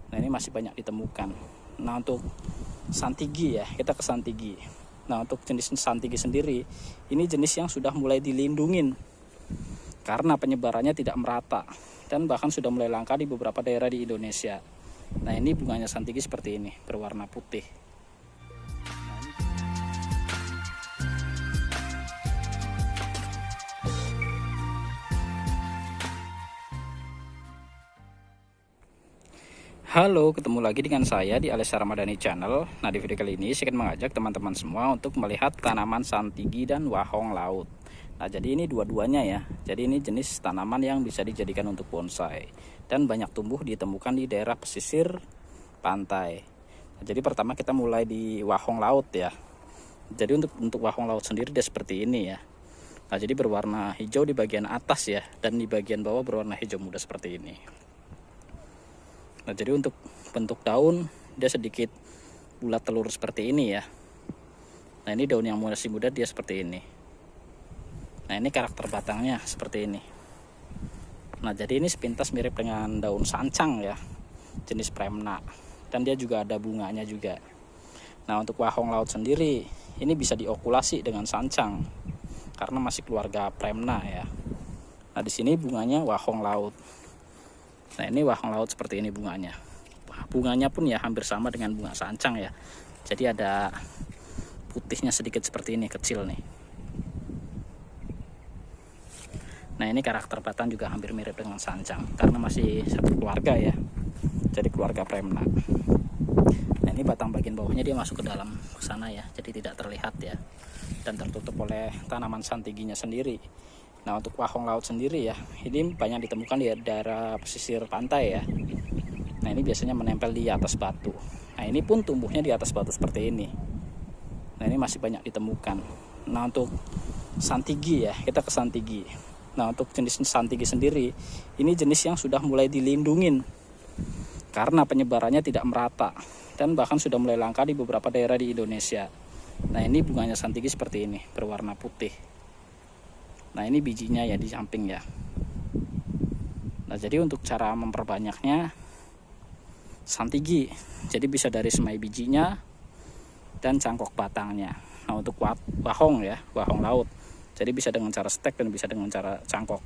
Nah ini masih banyak ditemukan. Nah untuk santigi ya, kita ke santigi. Nah untuk jenis santigi sendiri, ini jenis yang sudah mulai dilindungin karena penyebarannya tidak merata dan bahkan sudah mulai langka di beberapa daerah di Indonesia. Nah ini bunganya santigi seperti ini, berwarna putih. Halo, ketemu lagi dengan saya di Alessa Ramadhani Channel. Nah di video kali ini saya akan mengajak teman-teman semua untuk melihat tanaman santigi dan wahong laut. Nah jadi ini dua-duanya ya. Jadi ini jenis tanaman yang bisa dijadikan untuk bonsai dan banyak tumbuh ditemukan di daerah pesisir pantai. Nah, jadi pertama kita mulai di wahong laut ya. Jadi untuk wahong laut sendiri dia seperti ini ya. Nah jadi berwarna hijau di bagian atas ya, dan di bagian bawah berwarna hijau muda seperti ini. Nah jadi untuk bentuk daun dia sedikit bulat telur seperti ini ya. Nah ini daun yang masih muda dia seperti ini. Nah ini karakter batangnya seperti ini. Nah jadi ini sepintas mirip dengan daun sancang ya, jenis Premna, dan dia juga ada bunganya juga. Nah untuk wahong laut sendiri ini bisa diokulasi dengan sancang karena masih keluarga Premna ya. Nah di sini bunganya wahong laut. Nah ini wahong laut seperti ini bunganya. Bunganya pun ya hampir sama dengan bunga sancang ya. Jadi ada putihnya sedikit seperti ini, kecil nih. Nah ini karakter batang juga hampir mirip dengan sancang karena masih satu keluarga ya. Jadi keluarga Premna. Nah ini batang bagian bawahnya dia masuk ke dalam sana ya. Jadi tidak terlihat ya. Dan tertutup oleh tanaman santiginya sendiri. Nah untuk wahong laut sendiri ya, ini banyak ditemukan di daerah pesisir pantai ya. Nah ini biasanya menempel di atas batu. Nah ini pun tumbuhnya di atas batu seperti ini. Nah ini masih banyak ditemukan. Nah untuk santigi ya, kita ke santigi. Nah untuk jenis santigi sendiri, ini jenis yang sudah mulai dilindungin karena penyebarannya tidak merata dan bahkan sudah mulai langka di beberapa daerah di Indonesia. Nah ini bunganya santigi seperti ini, berwarna putih. Nah ini bijinya ya di samping ya. Nah jadi untuk cara memperbanyaknya santigi, jadi bisa dari semai bijinya dan cangkok batangnya. Nah untuk wahong ya, wahong laut, jadi bisa dengan cara stek dan bisa dengan cara cangkok.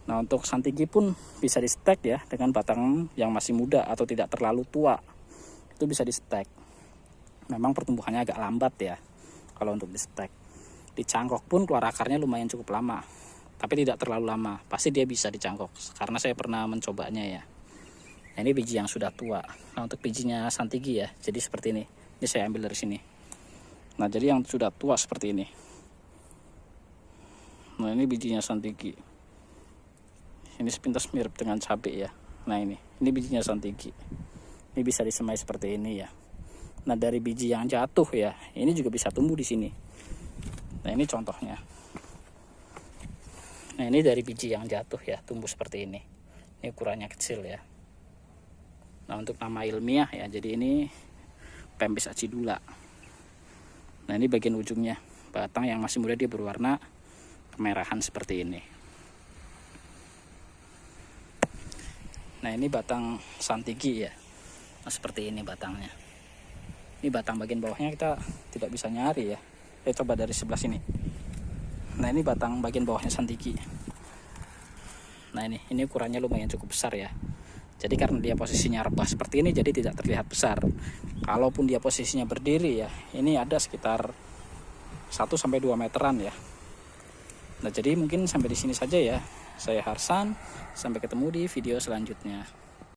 Nah untuk santigi pun bisa di stek ya, dengan batang yang masih muda atau tidak terlalu tua, itu bisa di stek. Memang pertumbuhannya agak lambat ya kalau untuk di stek. Dicangkok pun keluar akarnya lumayan cukup lama, tapi tidak terlalu lama. Pasti dia bisa dicangkok karena saya pernah mencobanya ya. Nah ini biji yang sudah tua. Nah untuk bijinya santigi ya, jadi seperti ini. Ini saya ambil dari sini. Nah jadi yang sudah tua seperti ini. Nah ini bijinya santigi. Ini sepintas mirip dengan cabai ya. Nah ini bijinya santigi. Ini bisa disemai seperti ini ya. Nah dari biji yang jatuh ya, ini juga bisa tumbuh di sini. Nah ini contohnya. Nah ini dari biji yang jatuh ya, tumbuh seperti ini. Ini ukurannya kecil ya. Nah untuk nama ilmiah ya, jadi ini Pempis acidula. Nah ini bagian ujungnya, batang yang masih muda dia berwarna kemerahan seperti ini. Nah ini batang santigi ya. Nah seperti ini batangnya. Ini batang bagian bawahnya kita tidak bisa nyari ya. Saya coba dari sebelah sini. Nah ini batang bagian bawahnya santigi. Nah ini ukurannya lumayan cukup besar ya. Jadi karena dia posisinya rebah seperti ini, jadi tidak terlihat besar. Kalaupun dia posisinya berdiri ya, ini ada sekitar 1-2 meteran ya. Nah jadi mungkin sampai di sini saja ya. Saya Harsan, sampai ketemu di video selanjutnya.